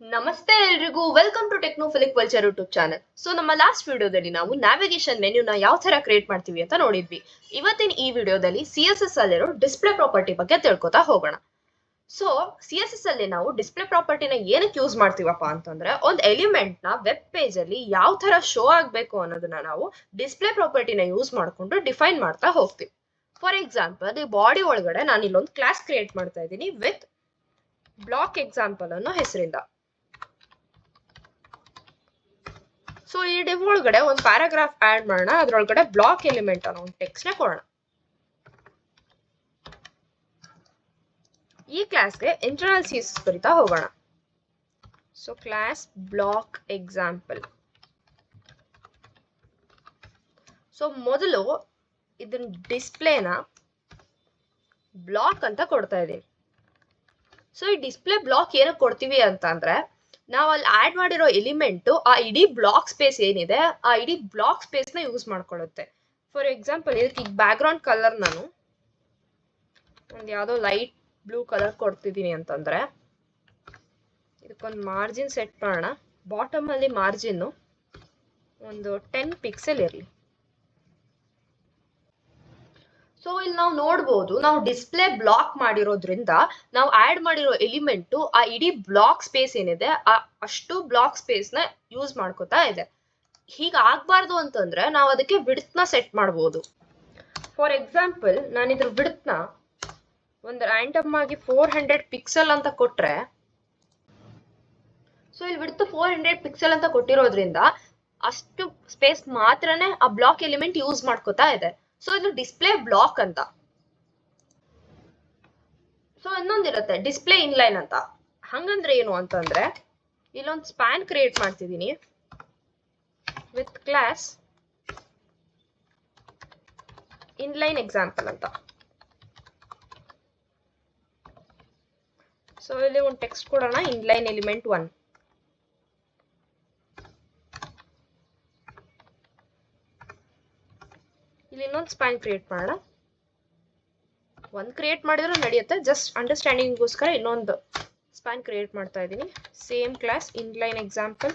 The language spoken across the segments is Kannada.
ನಮಸ್ತೆ ಎಲ್ರಿಗೂ welcome to Technophilic culture YouTube channel. So ನಮ್ಮ ಲಾಸ್ಟ್ ವಿಡಿಯೋದಲ್ಲಿ ನಾವು ನ್ಯಾವಿಗೇಷನ್ ಮೆನ್ಯೂನ ಯಾವ ತರ ಕ್ರಿಯೇಟ್ ಮಾಡ್ತೀವಿ ಅಂತ ನೋಡಿದ್ವಿ. ಇವತ್ತಿನ ಈ ವಿಡಿಯೋದಲ್ಲಿ CSS ಅಲ್ಲಿರೋ ಡಿಸ್ಪ್ಲೇ ಪ್ರಾಪರ್ಟಿ ಬಗ್ಗೆ ತಿಳ್ಕೊತಾ ಹೋಗೋಣ. ಸೊ CSS ಅಲ್ಲಿ ನಾವು ಡಿಸ್ಪ್ಲೇ ಪ್ರಾಪರ್ಟಿನ ಏನಕ್ಕೆ ಯೂಸ್ ಮಾಡ್ತೀವಪ್ಪ ಅಂತಂದ್ರೆ, ಒಂದು ಎಲಿಮೆಂಟ್ ನ ವೆಬ್ ಪೇಜ್ ಅಲ್ಲಿ ಯಾವ ತರ ಶೋ ಆಗ್ಬೇಕು ಅನ್ನೋದನ್ನ ನಾವು ಡಿಸ್ಪ್ಲೇ ಪ್ರಾಪರ್ಟಿನ ಯೂಸ್ ಮಾಡ್ಕೊಂಡು ಡಿಫೈನ್ ಮಾಡ್ತಾ ಹೋಗ್ತೀವಿ. ಫಾರ್ ಎಕ್ಸಾಂಪಲ್, ಈ ಬಾಡಿ ಒಳಗಡೆ ನಾನು ಇಲ್ಲೊಂದು ಕ್ಲಾಸ್ ಕ್ರಿಯೇಟ್ ಮಾಡ್ತಾ ಇದ್ದೀನಿ ವಿತ್ ಬ್ಲಾಕ್ ಎಕ್ಸಾಂಪಲ್ ಅನ್ನೋ ಹೆಸರಿಂದ. ಸೊ ಈ ಡಿವ್ ಒಳಗಡೆ ಒಂದು ಪ್ಯಾರಾಗ್ರಾಫ್ ಆಡ್ ಮಾಡೋಣ, ಅದ್ರೊಳಗಡೆ ಬ್ಲಾಕ್ ಎಲಿಮೆಂಟ್ ಅನ್ನೋ ಒಂದು ಟೆಕ್ಸ್ಟ್ ನ ಕೊಡೋಣ. ಈ ಕ್ಲಾಸ್ಗೆ ಇಂಟರ್ನಲ್ CSS ಬರಿತಾ ಹೋಗೋಣ. So class block example. So ಮೊದಲು ಇದನ್ನ ಡಿಸ್ಪ್ಲೇನ ಬ್ಲಾಕ್ ಅಂತ ಕೊಡ್ತಾ ಇದೀವಿ. ಸೊ ಈ ಡಿಸ್ಪ್ಲೇ ಬ್ಲಾಕ್ ಏನಕ್ಕೆ ಕೊಡ್ತೀವಿ ಅಂತ ಅಂದ್ರೆ, ನಾವು ಅಲ್ಲಿ ಆಡ್ ಮಾಡಿರೋ ಎಲಿಮೆಂಟ್ ಆ ಇಡೀ ಬ್ಲಾಕ್ ಸ್ಪೇಸ್ ಏನಿದೆ ಆ ಇಡೀ ಬ್ಲಾಕ್ ಸ್ಪೇಸ್ ನ ಯೂಸ್ ಮಾಡ್ಕೊಳ್ಳುತ್ತೆ. ಫಾರ್ ಎಕ್ಸಾಂಪಲ್, ಇದಕ್ಕೆ ಈಗ ಬ್ಯಾಕ್ ಗ್ರೌಂಡ್ ಕಲರ್ ನಾನು ಒಂದು ಯಾವ್ದೋ ಲೈಟ್ ಬ್ಲೂ ಕಲರ್ ಕೊಡ್ತಿದ್ದೀನಿ ಅಂತಂದ್ರೆ, ಇದಕ್ಕೊಂದು ಮಾರ್ಜಿನ್ ಸೆಟ್ ಮಾಡೋಣ. ಬಾಟಮ್ ಅಲ್ಲಿ ಮಾರ್ಜಿನ್ ಒಂದು 10 ಪಿಕ್ಸೆಲ್ ಇರಲಿ. ಸೊ ಇಲ್ಲಿ ನಾವು ನೋಡ್ಬೋದು, ನಾವು ಡಿಸ್ಪ್ಲೇ ಬ್ಲಾಕ್ ಮಾಡಿರೋದ್ರಿಂದ ನಾವು ಆಡ್ ಮಾಡಿರೋ ಎಲಿಮೆಂಟ್ ಆ ಇಡೀ ಬ್ಲಾಕ್ ಸ್ಪೇಸ್ ಏನಿದೆ ಅಷ್ಟು ಬ್ಲಾಕ್ ಸ್ಪೇಸ್ ನ ಯೂಸ್ ಮಾಡ್ಕೋತಾ ಇದೆ. ಹೀಗಾಗ್ಬಾರ್ದು ಅಂತಂದ್ರೆ ನಾವು ಅದಕ್ಕೆ ವಿಡ್ತ್ ನ ಸೆಟ್ ಮಾಡ್ಬೋದು. ಫಾರ್ ಎಕ್ಸಾಂಪಲ್, ನಾನು ಇದ್ರ ವಿಡ್ತ್ ನ ಒಂದು ರ್ಯಾಂಡಮ್ ಆಗಿ 400 ಪಿಕ್ಸೆಲ್ ಅಂತ ಕೊಟ್ರೆ, ಸೊ ಇಲ್ಲಿ ವಿಡ್ತ್ 400 ಪಿಕ್ಸೆಲ್ ಅಂತ ಕೊಟ್ಟಿರೋದ್ರಿಂದ ಅಷ್ಟು ಸ್ಪೇಸ್ ಮಾತ್ರನೇ ಆ ಬ್ಲಾಕ್ ಎಲಿಮೆಂಟ್ ಯೂಸ್ ಮಾಡ್ಕೋತಾ ಇದೆ. ಸೊ ಇದು ಡಿಸ್ಪ್ಲೇ ಬ್ಲಾಕ್ ಅಂತ. ಸೊ ಇನ್ನೊಂದಿರುತ್ತೆ ಡಿಸ್ಪ್ಲೇ ಇನ್ಲೈನ್ ಅಂತ. ಹಂಗಂದ್ರೆ ಏನು ಅಂತಂದ್ರೆ, ಇಲ್ಲೊಂದು ಸ್ಪ್ಯಾನ್ ಕ್ರಿಯೇಟ್ ಮಾಡ್ತಿದ್ದೀನಿ ವಿತ್ ಕ್ಲಾಸ್ ಇನ್ಲೈನ್ ಎಕ್ಸಾಂಪಲ್ ಅಂತ. ಸೊ ಇಲ್ಲಿ ಒಂದು ಟೆಕ್ಸ್ಟ್ ಕೊಡೋಣ, ಇನ್ಲೈನ್ ಎಲಿಮೆಂಟ್ 1. ಇಲ್ಲಿ ಇನ್ನೊಂದು ಸ್ಪ್ಯಾನ್ ಕ್ರಿಯೇಟ್ ಮಾಡೋಣ. ಒಂದು ಕ್ರಿಯೇಟ್ ಮಾಡಿದ್ರು ನಡೆಯುತ್ತೆ, ಜಸ್ಟ್ ಅಂಡರ್ಸ್ಟ್ಯಾಂಡಿಂಗ್ಗೋಸ್ಕರ ಇನ್ನೊಂದು ಸ್ಪ್ಯಾನ್ ಕ್ರಿಯೇಟ್ ಮಾಡ್ತಾ ಇದ್ದೀನಿ. Same class inline example.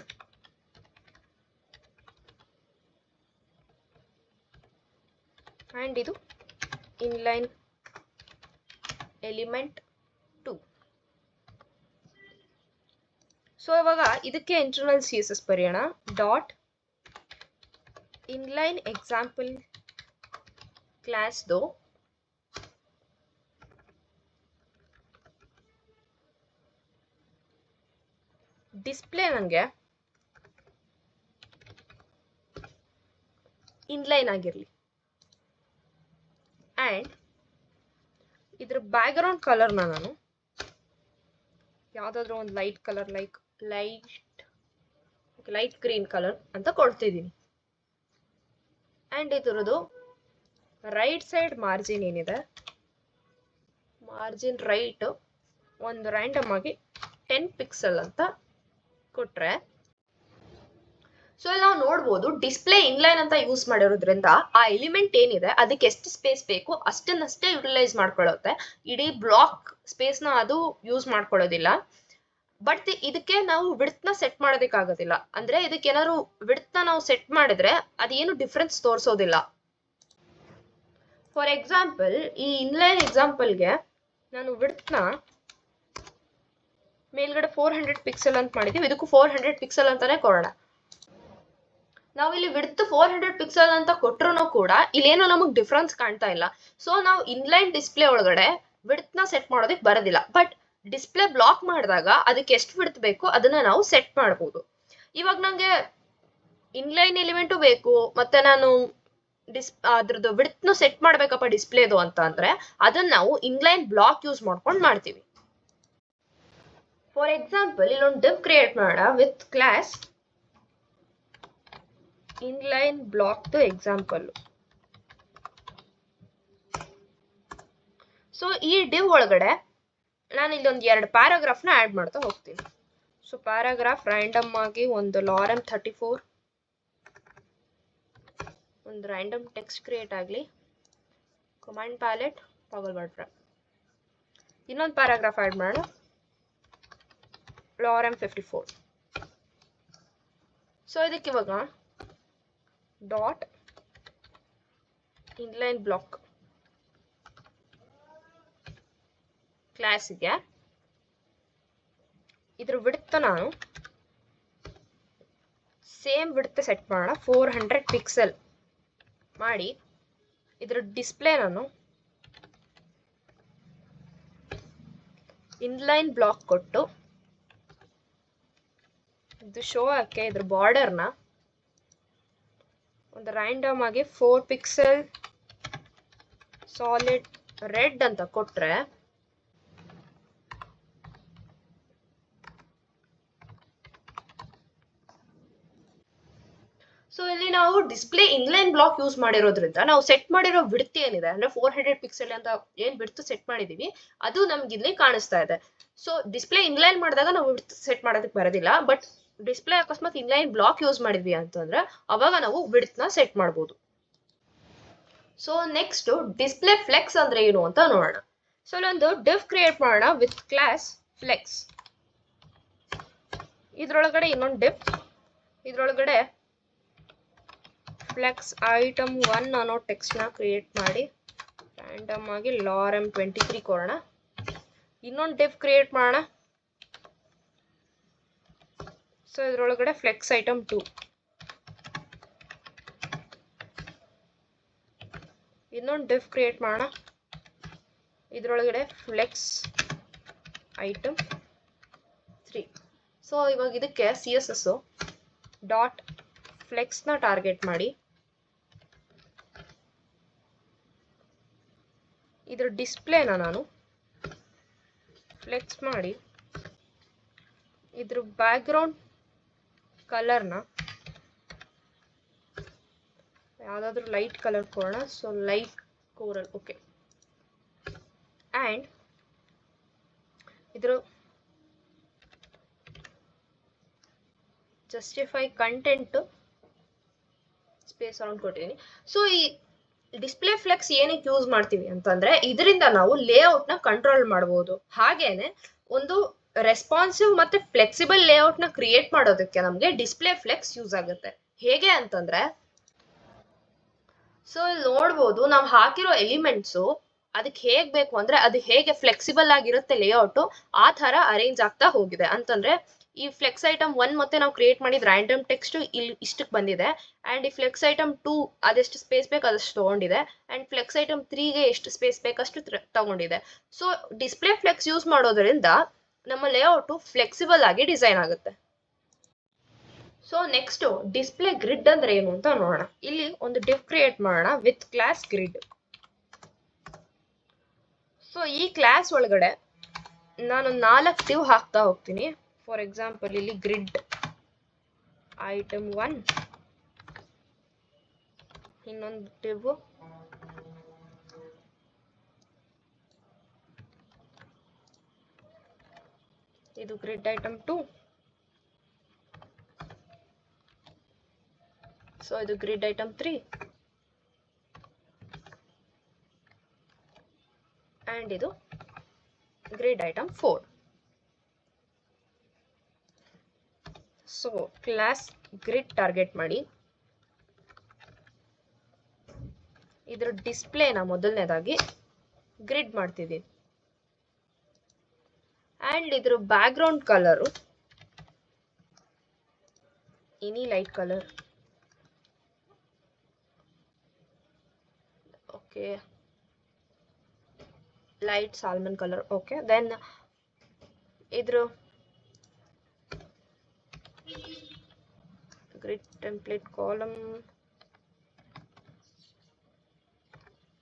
And ಇದು ಇನ್ಲೈನ್ ಎಲಿಮೆಂಟ್ 2. ಸೊ ಇವಾಗ ಇದಕ್ಕೆ ಇಂಟರ್ನಲ್ CSS ಬರೆಯೋಣ. ಡಾಟ್ ಇನ್ಲೈನ್ ಎಕ್ಸಾಂಪಲ್ ಕ್ಲಾಸ್ದು ಡಿಸ್ಪ್ಲೇ ನಂಗೆ ಇನ್ಲೈನ್ ಆಗಿರ್ಲಿ. ಅಂಡ್ ಇದ್ರ ಬ್ಯಾಕ್ ಗ್ರೌಂಡ್ ಕಲರ್ನ ನಾನು ಯಾವ್ದಾದ್ರು ಒಂದು light colour, light green colour ಅಂತ ಕೊಡ್ತಿದ್ದೀನಿ. ಅಂಡ್ ಇದ್ರದ್ದು ರೈಟ್ ಸೈಡ್ ಮಾರ್ಜಿನ್ ಏನಿದೆ, ಮಾರ್ಜಿನ್ ರೈಟ್ ಒಂದು ರ್ಯಾಂಡಮ್ ಆಗಿ 10 ಪಿಕ್ಸೆಲ್ ಅಂತ ಕೊಟ್ರೆ, ಸೊ ಇಲ್ಲಿ ನಾವು ನೋಡ್ಬೋದು ಡಿಸ್ಪ್ಲೇ ಇನ್ಲೈನ್ ಅಂತ ಯೂಸ್ ಮಾಡಿರೋದ್ರಿಂದ ಆ ಎಲಿಮೆಂಟ್ ಏನಿದೆ ಅದಕ್ಕೆ ಎಷ್ಟು ಸ್ಪೇಸ್ ಬೇಕು ಅಷ್ಟನ್ನಷ್ಟೇ ಯುಟಿಲೈಸ್ ಮಾಡ್ಕೊಳ್ಳುತ್ತೆ. ಇಡೀ ಬ್ಲಾಕ್ ಸ್ಪೇಸ್ ನ ಅದು ಯೂಸ್ ಮಾಡ್ಕೊಳ್ಳೋದಿಲ್ಲ. ಬಟ್ ಇದಕ್ಕೆ ನಾವು ವಿಡ್ತ್ ನ ಸೆಟ್ ಮಾಡೋದಕ್ಕಾಗೋದಿಲ್ಲ. ಅಂದ್ರೆ ಇದಕ್ಕೆ ಏನಾದ್ರು ವಿಡ್ತ್ ನ ನಾವು ಸೆಟ್ ಮಾಡಿದ್ರೆ ಅದೇನು ಡಿಫ್ರೆನ್ಸ್ ತೋರಿಸೋದಿಲ್ಲ. ಫಾರ್ ಎಕ್ಸಾಂಪಲ್, ಈ ಇನ್ಲೈನ್ ಎಕ್ಸಾಂಪಲ್ಗೆ ನಾನು ವಿಡ್ತ್ ನ ಮೇಲ್ಗಡೆ 400 ಪಿಕ್ಸೆಲ್ ಅಂತ ಮಾಡಿದೀವಿ, ಇದಕ್ಕೂ 400 ಪಿಕ್ಸೆಲ್ ಅಂತಾನೆ ಕೊಡೋಣ. ನಾವು ಇಲ್ಲಿ ವಿಡ್ತ್ 400 ಪಿಕ್ಸೆಲ್ ಅಂತ ಕೊಟ್ಟರು ಕೂಡ ಇಲ್ಲೇನೋ ನಮಗೆ ಡಿಫ್ರೆನ್ಸ್ ಕಾಣ್ತಾ ಇಲ್ಲ. ಸೊ ನಾವು ಇನ್ಲೈನ್ ಡಿಸ್ಪ್ಲೇ ಒಳಗಡೆ ವಿಡ್ತ್ ನ ಸೆಟ್ ಮಾಡೋದಕ್ಕೆ ಬರೋದಿಲ್ಲ. ಬಟ್ ಡಿಸ್ಪ್ಲೇ ಬ್ಲಾಕ್ ಮಾಡಿದಾಗ ಅದಕ್ಕೆ ಎಷ್ಟು ವಿಡ್ತ್ ಬೇಕು ಅದನ್ನ ನಾವು ಸೆಟ್ ಮಾಡಬಹುದು. ಇವಾಗ ನಂಗೆ ಇನ್ಲೈನ್ ಎಲಿಮೆಂಟು ಬೇಕು, ಮತ್ತೆ ನಾನು ಅದ್ರದ್ದು ವಿಡ್ತ್ ನ ಸೆಟ್ ಮಾಡ್ಬೇಕಪ್ಪ ಡಿಸ್ಪ್ಲೇದು ಅಂತ ಅಂದ್ರೆ ಅದನ್ನ ನಾವು ಇನ್ಲೈನ್ ಬ್ಲಾಕ್ ಯೂಸ್ ಮಾಡ್ಕೊಂಡು ಮಾಡ್ತೀವಿ. ಫಾರ್ ಎಕ್ಸಾಂಪಲ್, ಇಲ್ಲೊಂದು ಡಿವ್ ಕ್ರಿಯೇಟ್ ಮಾಡೋಣ with class inline block example. So ಈ ಡಿವ್ ಒಳಗಡೆ ನಾನು ಇಲ್ಲೊಂದು 2 ಪ್ಯಾರಾಗ್ರಾಫ್ನ ಆಡ್ ಮಾಡ್ತಾ ಹೋಗ್ತೀನಿ. ಸೊ ಪ್ಯಾರಾಗ್ರಾಫ್ ರ್ಯಾಂಡಮ್ ಆಗಿ ಒಂದು lorem 34, ಒಂದು ರ್ಯಾಂಡಮ್ ಟೆಕ್ಸ್ಟ್ ಕ್ರಿಯೇಟ್ ಆಗಲಿ. Command palette toggle word. ಇನ್ನೊಂದು ಪ್ಯಾರಾಗ್ರಾಫ್ ಆಡ್ ಮಾಡೋಣ. lorem 54. ಸೊ ಇದಕ್ಕೆ ಇವಾಗ ಡಾಟ್ ಇನ್ಲೈನ್ ಬ್ಲಾಕ್ ಕ್ಲಾಸಿಗೆ ಇದ್ರ ವಿಡ್ತ್ ನಾನು ಸೇಮ್ ವಿಡ್ತ್ ಸೆಟ್ ಮಾಡೋಣ 400 ಪಿಕ್ಸೆಲ್ ಮಾಡಿ ಇದ್ರ ಡಿಸ್ಪ್ಲೇ ನಾನು ಇನ್ಲೈನ್ ಬ್ಲಾಕ್ ಕೊಟ್ಟು ಇದು ಶೋ ಆಕೆ ಇದ್ರ ಬಾರ್ಡರ್ನ ಒಂದು ರ್ಯಾಂಡಮ್ ಆಗಿ 4 ಪಿಕ್ಸೆಲ್ ಸಾಲಿಡ್ ರೆಡ್ ಅಂತ ಕೊಟ್ರೆ ಸೊ ಇಲ್ಲಿ ನಾವು ಡಿಸ್ಪ್ಲೇ ಇನ್ಲೈನ್ ಬ್ಲಾಕ್ ಯೂಸ್ ಮಾಡಿರೋದ್ರಿಂದ ನಾವು ಸೆಟ್ ಮಾಡಿರೋ ವಿಡ್ತ್ ಏನಿದೆ ಅಂದ್ರೆ 400 ಪಿಕ್ಸೆಲ್ ಅಂತ ಏನ್ ವಿಡ್ತ್ ಸೆಟ್ ಮಾಡಿದೀವಿ ಅದು ನಮ್ಗೆ ಇಲ್ಲಿ ಕಾಣಿಸ್ತಾ ಇದೆ. ಸೊ ಡಿಸ್ಪ್ಲೇ ಇನ್ಲೈನ್ ಮಾಡಿದಾಗ ನಾವು ವಿಡ್ತ್ ಸೆಟ್ ಮಾಡೋದಕ್ಕೆ ಬರೋದಿಲ್ಲ, ಬಟ್ ಡಿಸ್ಪ್ಲೇ ಅಕಸ್ಮಾತ್ ಇನ್ಲೈನ್ ಬ್ಲಾಕ್ ಯೂಸ್ ಮಾಡಿದ್ವಿ ಅಂತಂದ್ರೆ ಅವಾಗ ನಾವು ವಿಡ್ತ್ ನ ಸೆಟ್ ಮಾಡ್ಬೋದು. ಸೊ ನೆಕ್ಸ್ಟ್ ಡಿಸ್ಪ್ಲೇ ಫ್ಲೆಕ್ಸ್ ಅಂದ್ರೆ ಏನು ಅಂತ ನೋಡೋಣ. ಸೊ ಇಲ್ಲೊಂದು ಡಿವ್ ಕ್ರಿಯೇಟ್ ಮಾಡೋಣ ವಿತ್ ಕ್ಲಾಸ್ ಫ್ಲೆಕ್ಸ್. ಇದ್ರೊಳಗಡೆ ಇನ್ನೊಂದು ಡಿವ್, ಇದ್ರೊಳಗಡೆ ಫ್ಲೆಕ್ಸ್ ಐಟಮ್ 1 ಅನ್ನೋ ಟೆಕ್ಸ್ಟ್ ನ ಕ್ರಿಯೇಟ್ ಮಾಡಿ ರ್ಯಾಂಡಮ್ ಆಗಿ lorem 23 ಕೊಡೋಣ. ಇನ್ನೊಂದು ಡಿವ್ ಕ್ರಿಯೇಟ್ ಮಾಡೋಣ. ಸೊ ಇದ್ರೊಳಗಡೆ ಫ್ಲೆಕ್ಸ್ ಐಟಮ್ 2, ಇನ್ನೊಂದು ಡಿವ್ ಕ್ರಿಯೇಟ್ ಮಾಡೋಣ. ಇದ್ರೊಳಗಡೆ ಫ್ಲೆಕ್ಸ್ ಐಟಮ್ 3. ಸೊ ಇವಾಗ ಇದಕ್ಕೆ CSS ಡಾಟ್ ಫ್ಲೆಕ್ಸ್ ನ ಟಾರ್ಗೆಟ್ ಮಾಡಿ ಇದ್ರ ಡಿಸ್ಪ್ಲೇನ ನಾನು ಫ್ಲೆಕ್ಸ್ ಮಾಡಿ ಇದ್ರ ಬ್ಯಾಕ್ಗ್ರೌಂಡ್ ಕಲರ್ನ ಯಾವ್ದಾದ್ರು ಲೈಟ್ ಕಲರ್ ಕೊಡೋಣ. So light coral, okay. And ಇದ್ರ ಜಸ್ಟಿಫೈ ಕಂಟೆಂಟ್ ಸ್ಪೇಸ್ ಅರೌಂಡ್ ಕೊಟ್ಟಿದ್ದೀನಿ. ಸೊ ಈ ಡಿಸ್ಪ್ಲೇ ಫ್ಲೆಕ್ಸ್ ಏನಕ್ಕೆ ಯೂಸ್ ಮಾಡ್ತೀವಿ ಅಂತಂದ್ರೆ ಇದರಿಂದ ನಾವು ಲೇಔಟ್ ನ ಕಂಟ್ರೋಲ್ ಮಾಡಬಹುದು. ಹಾಗೇನೆ ಒಂದು ರೆಸ್ಪಾನ್ಸಿವ್ ಮತ್ತೆ ಫ್ಲೆಕ್ಸಿಬಲ್ ಲೇಔಟ್ ನ ಕ್ರಿಯೇಟ್ ಮಾಡೋದಕ್ಕೆ ನಮ್ಗೆ ಡಿಸ್ಪ್ಲೇ ಫ್ಲೆಕ್ಸ್ ಯೂಸ್ ಆಗುತ್ತೆ. ಹೇಗೆ ಅಂತಂದ್ರೆ ಸೊ ಇಲ್ಲಿ ನೋಡ್ಬೋದು ನಾವು ಹಾಕಿರೋ ಎಲಿಮೆಂಟ್ಸ್ ಅದಕ್ಕೆ ಹೇಗ್ ಬೇಕು ಅಂದ್ರೆ ಅದು ಹೇಗೆ ಫ್ಲೆಕ್ಸಿಬಲ್ ಆಗಿರುತ್ತೆ ಲೇಔಟ್ ಆ ತರ ಅರೇಂಜ್ ಆಗ್ತಾ ಹೋಗಿದೆ. ಅಂತಂದ್ರೆ ಈ ಫ್ಲೆಕ್ಸ್ ಐಟಮ್ 1 ಮತ್ತೆ ನಾವು ಕ್ರಿಯೇಟ್ ಮಾಡಿದ ರ್ಯಾಂಡಮ್ ಟೆಕ್ಸ್ಟ್ ಇಲ್ಲಿ ಇಷ್ಟಕ್ಕೆ ಬಂದಿದೆ. ಅಂಡ್ ಈ ಫ್ಲೆಕ್ಸ್ ಐಟಮ್ 2 ಅದೆಷ್ಟು ಸ್ಪೇಸ್ ಬೇಕು ಅದಷ್ಟು ತಗೊಂಡಿದೆ. ಅಂಡ್ ಫ್ಲೆಕ್ಸ್ ಐಟಮ್ 3 ಗೆ ಎಷ್ಟು ಸ್ಪೇಸ್ ಬೇಕಷ್ಟು ತಗೊಂಡಿದೆ. ಸೊ ಡಿಸ್ಪ್ಲೇ ಫ್ಲೆಕ್ಸ್ ಯೂಸ್ ಮಾಡೋದ್ರಿಂದ ನಮ್ಮ ಲೇಔಟ್ ಫ್ಲೆಕ್ಸಿಬಲ್ ಆಗಿ ಡಿಸೈನ್ ಆಗುತ್ತೆ. ಸೊ ನೆಕ್ಸ್ಟ್ ಡಿಸ್ಪ್ಲೇ ಗ್ರಿಡ್ ಅಂದ್ರೆ ಏನು ಅಂತ ನೋಡೋಣ. ಇಲ್ಲಿ ಒಂದು ಡಿವ್ ಕ್ರಿಯೇಟ್ ಮಾಡೋಣ ವಿತ್ ಕ್ಲಾಸ್ ಗ್ರಿಡ್. ಸೊ ಈ ಕ್ಲಾಸ್ ಒಳಗಡೆ ನಾನು 4 ಡಿವ್ ಹಾಕ್ತಾ ಹೋಗ್ತೀನಿ. ಫಾರ್ ಎಕ್ಸಾಂಪಲ್ ಇಲ್ಲಿ ಗ್ರಿಡ್ ಐಟಮ್ 1, ಇನ್ನೊಂದು ಡಿವ್ ಇದು ಗ್ರಿಡ್ ಐಟಮ್ 2. ಸೊ ಇದು ಗ್ರಿಡ್ ಐಟಮ್ 3 ಅಂಡ್ ಇದು grid item 4. So class grid target ಮಾಡಿ ಇದ್ರ ಡಿಸ್ಪ್ಲೇನ ಮೊದಲನೇದಾಗಿ ಗ್ರಿಡ್ ಮಾಡ್ತಿದ್ದೀನಿ. ಅಂಡ್ ಇದ್ರ background colour any light colour, okay, light salmon colour, okay. Then ಇದ್ರ grid template column,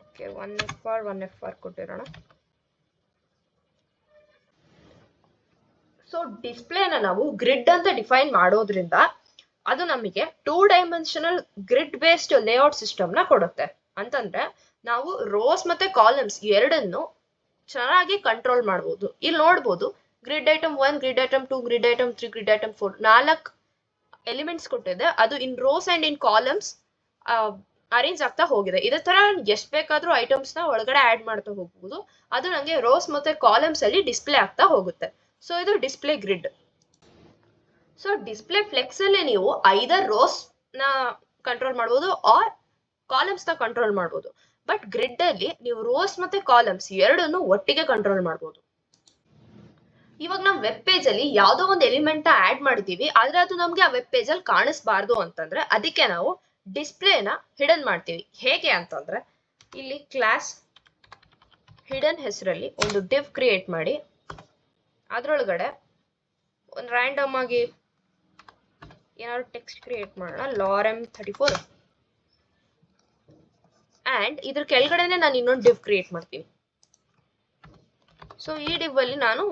okay, 1FR ಕೊಟ್ಟಿರೋಣ. ಸೊ ಡಿಸ್ಪ್ಲೇನ ನಾವು ಗ್ರಿಡ್ ಅಂತ ಡಿಫೈನ್ ಮಾಡೋದ್ರಿಂದ ಅದು ನಮಗೆ 2 dimensional grid based layout system ನ ಕೊಡುತ್ತೆ. ಅಂತಂದ್ರೆ ನಾವು ರೋಸ್ ಮತ್ತೆ ಕಾಲಮ್ಸ್ ಎರಡನ್ನು ಚೆನ್ನಾಗಿ ಕಂಟ್ರೋಲ್ ಮಾಡಬಹುದು. ಇಲ್ಲಿ ನೋಡ್ಬೋದು grid item 1, grid item 2, grid item 3, grid item 4 4 elements ಕೊಟ್ಟಿದೆ. ಅದು in rows and in columns arrange ಆಗ್ತಾ ಹೋಗಿದೆ. ಇದೇ ತರ ಎಷ್ಟು ಬೇಕಾದ್ರೂ ಐಟಮ್ಸ್ ನ ಒಳಗಡೆ ಆಡ್ ಮಾಡ್ತಾ ಹೋಗ್ಬೋದು. ಅದು ನಂಗೆ ರೋಸ್ ಮತ್ತೆ ಕಾಲಮ್ಸ್ ಅಲ್ಲಿ ಡಿಸ್ಪ್ಲೇ ಆಗ್ತಾ ಹೋಗುತ್ತೆ. ಸೊ ಇದು display grid. So display flex ಅಲ್ಲಿ ನೀವು ಐದರ್ ರೋಸ್ ನ ಕಂಟ್ರೋಲ್ ಮಾಡ್ಬೋದು ಆರ್ ಕಾಲಮ್ಸ್ ನ ಕಂಟ್ರೋಲ್ ಮಾಡ್ಬೋದು. ಬಟ್ ಗ್ರಿಡ್ ಅಲ್ಲಿ ನೀವು ರೋಸ್ ಮತ್ತೆ ಕಾಲಮ್ಸ್ ಎರಡನ್ನು ಒಟ್ಟಿಗೆ ಕಂಟ್ರೋಲ್ ಮಾಡ್ಬೋದು. ಇವಾಗ ನಾವು ವೆಬ್ ಪೇಜ್ ಅಲ್ಲಿ ಯಾವ್ದೋ ಒಂದು ಎಲಿಮೆಂಟ್ ಆಡ್ ಮಾಡಿದೀವಿ, ಆದ್ರೆ ಅದು ನಮ್ಗೆ ಆ ವೆಬ್ ಪೇಜ್ ಅಲ್ಲಿ ಕಾಣಿಸ್ಬಾರ್ದು ಅಂತಂದ್ರೆ ಅದಕ್ಕೆ ನಾವು ಡಿಸ್ಪ್ಲೇನ ಹಿಡನ್ ಮಾಡ್ತೀವಿ. ಹೇಗೆ ಅಂತಂದ್ರೆ ಇಲ್ಲಿ ಕ್ಲಾಸ್ ಹಿಡನ್ ಹೆಸರಲ್ಲಿ ಒಂದು ಡಿವ್ ಕ್ರಿಯೇಟ್ ಮಾಡಿ ಅದ್ರೊಳಗಡೆ ಒಂದು ರ್ಯಾಂಡಮ್ ಆಗಿ ಏನಾದ್ರು ಟೆಕ್ಸ್ಟ್ ಕ್ರಿಯೇಟ್ ಮಾಡೋಣ, lorem34 ಅಂಡ್ ಇದ್ರ ಕೆಳಗಡೆನೆ ನಾನು ಇನ್ನೊಂದು ಡಿವ್ ಕ್ರಿಯೇಟ್ ಮಾಡ್ತೀನಿ. ಸೊ ಈ ಡಿವ್ ಅಲ್ಲಿ ನಾನು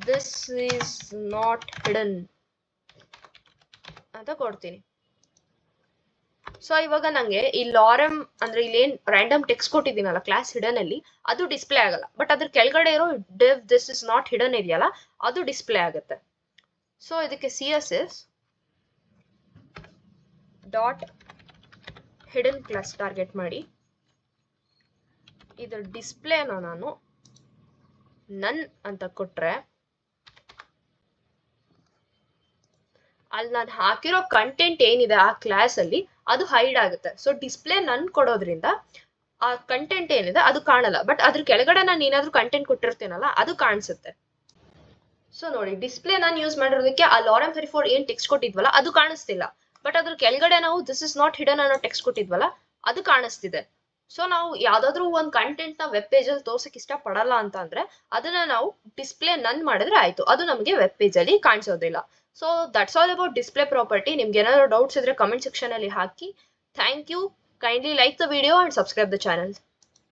ದಿಸ್ ಈಸ್ ನಾಟ್ ಹಿಡನ್ ಅಂತ ಕೊಡ್ತೀನಿ. ಸೊ ಇವಾಗ ನಂಗೆ ಈ ಲಾರಮ್ ಅಂದ್ರೆ ಇಲ್ಲೇನ್ ರ್ಯಾಂಡಮ್ ಟೆಕ್ಸ್ಟ್ ಕೊಟ್ಟಿದ್ದೀನಲ್ಲ ಕ್ಲಾಸ್ ಹಿಡನ್ ಅಲ್ಲಿ, ಅದು ಡಿಸ್ಪ್ಲೇ ಆಗಲ್ಲ. ಬಟ್ ಅದ್ರ ಕೆಳಗಡೆ ಇರೋ dew this is not hidden ಇದೆಯಲ್ಲ ಅದು ಡಿಸ್ಪ್ಲೇ ಆಗುತ್ತೆ. ಸೊ ಇದಕ್ಕೆ CSS dot hidden class target ಮಾಡಿ ಇದ್ರ ಡಿಸ್ಪ್ಲೇನ ನಾನು ನನ್ ಅಂತ ಕೊಟ್ರೆ ಅಲ್ಲಿ ನಾನು ಹಾಕಿರೋ ಕಂಟೆಂಟ್ ಏನಿದೆ ಆ ಕ್ಲಾಸ್ ಅಲ್ಲಿ ಅದು ಹೈಡ್ ಆಗುತ್ತೆ. ಸೊ ಡಿಸ್ಪ್ಲೇ ನನ್ ಕೊಡೋದ್ರಿಂದ ಆ ಕಂಟೆಂಟ್ ಏನಿದೆ ಅದು ಕಾಣಲ್ಲ. ಬಟ್ ಅದ್ರ ಕೆಳಗಡೆ ನಾನು ಏನಾದ್ರು ಕಂಟೆಂಟ್ ಕೊಟ್ಟಿರ್ತೀನಲ್ಲ ಅದು ಕಾಣಿಸುತ್ತೆ. ಸೊ ನೋಡಿ, ಡಿಸ್ಪ್ಲೇ ನಾನು ಯೂಸ್ ಮಾಡಿರೋದಕ್ಕೆ ಆ lorem34 ಏನ್ ಟೆಕ್ಸ್ಟ್ ಕೊಟ್ಟಿದ್ವಲ್ಲ ಅದು ಕಾಣಿಸ್ತಿಲ್ಲ. ಬಟ್ ಅದ್ರ ಕೆಳಗಡೆ ನಾವು ದಿಸ್ ಇಸ್ ನಾಟ್ ಹಿಡನ್ ಅನ್ನೋ ಟೆಕ್ಸ್ಟ್ ಕೊಟ್ಟಿದ್ವಲ್ಲ ಅದು ಕಾಣಿಸ್ತಿದೆ. ಸೊ ನಾವು ಯಾವ್ದಾದ್ರು ಒಂದು ಕಂಟೆಂಟ್ ನ ವೆಬ್ ಪೇಜ್ ಅಲ್ಲಿ ತೋರ್ಸಕ್ ಇಷ್ಟ ಪಡಲ್ಲ ಅಂತ ಅಂದ್ರೆ ಅದನ್ನ ನಾವು ಡಿಸ್ಪ್ಲೇ ನನ್ ಮಾಡಿದ್ರೆ ಆಯ್ತು, ಅದು ನಮಗೆ ವೆಬ್ ಪೇಜ್ ಅಲ್ಲಿ ಕಾಣಿಸೋದಿಲ್ಲ. So that's all about display property. ನಿಮ್ಗೆ ಏನಾದ್ರು ಡೌಟ್ಸ್ ಇದ್ರೆ ಕಮೆಂಟ್ ಸೆಕ್ಷನ್ ಅಲ್ಲಿ ಹಾಕಿ. Thank you. Kindly like the video and subscribe the channel.